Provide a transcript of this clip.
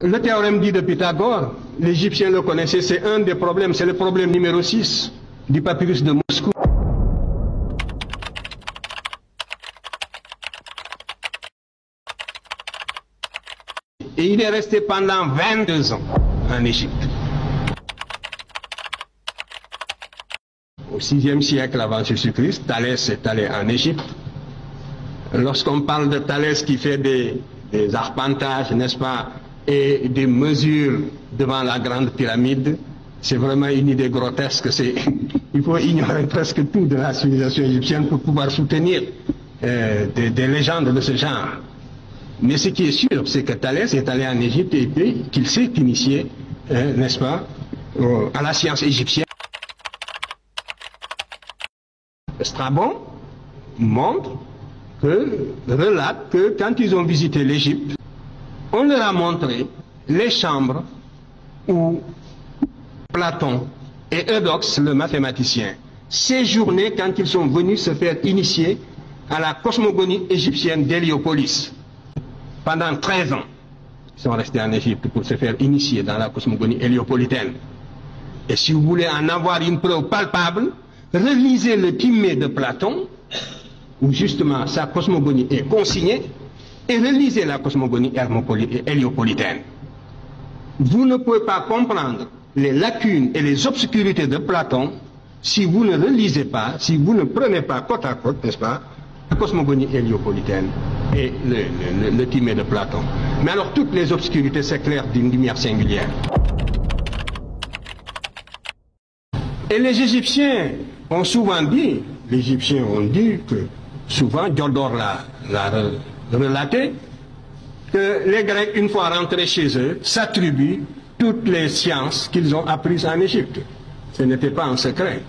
Le théorème dit de Pythagore, l'Égyptien le connaissait, c'est un des problèmes, c'est le problème numéro 6 du papyrus de Moscou. Et il est resté pendant 22 ans en Égypte. Au 6e siècle avant Jésus-Christ, Thalès est allé en Égypte. Lorsqu'on parle de Thalès qui fait des arpentages, n'est-ce pas, et des mesures devant la grande pyramide, c'est vraiment une idée grotesque. Il faut ignorer presque tout de la civilisation égyptienne pour pouvoir soutenir des légendes de ce genre. Mais ce qui est sûr, c'est que Thalès est allé en Égypte et qu'il s'est initié, n'est-ce pas, à la science égyptienne. Strabon relate que quand ils ont visité l'Égypte, on leur a montré les chambres où Platon et Eudoxe, le mathématicien, séjournaient quand ils sont venus se faire initier à la cosmogonie égyptienne d'Héliopolis. Pendant 13 ans, ils sont restés en Égypte pour se faire initier dans la cosmogonie héliopolitaine. Et si vous voulez en avoir une preuve palpable, relisez le Timée de Platon, où justement sa cosmogonie est consignée, et relisez la cosmogonie héliopolitaine. Vous ne pouvez pas comprendre les lacunes et les obscurités de Platon si vous ne relisez pas, si vous ne prenez pas côte à côte, n'est-ce pas, la cosmogonie héliopolitaine et le Timée de Platon. Mais alors toutes les obscurités s'éclairent d'une lumière singulière. Et les Égyptiens ont souvent dit, que souvent, Diodore l'a relaté, que les Grecs, une fois rentrés chez eux, s'attribuent toutes les sciences qu'ils ont apprises en Égypte. Ce n'était pas un secret.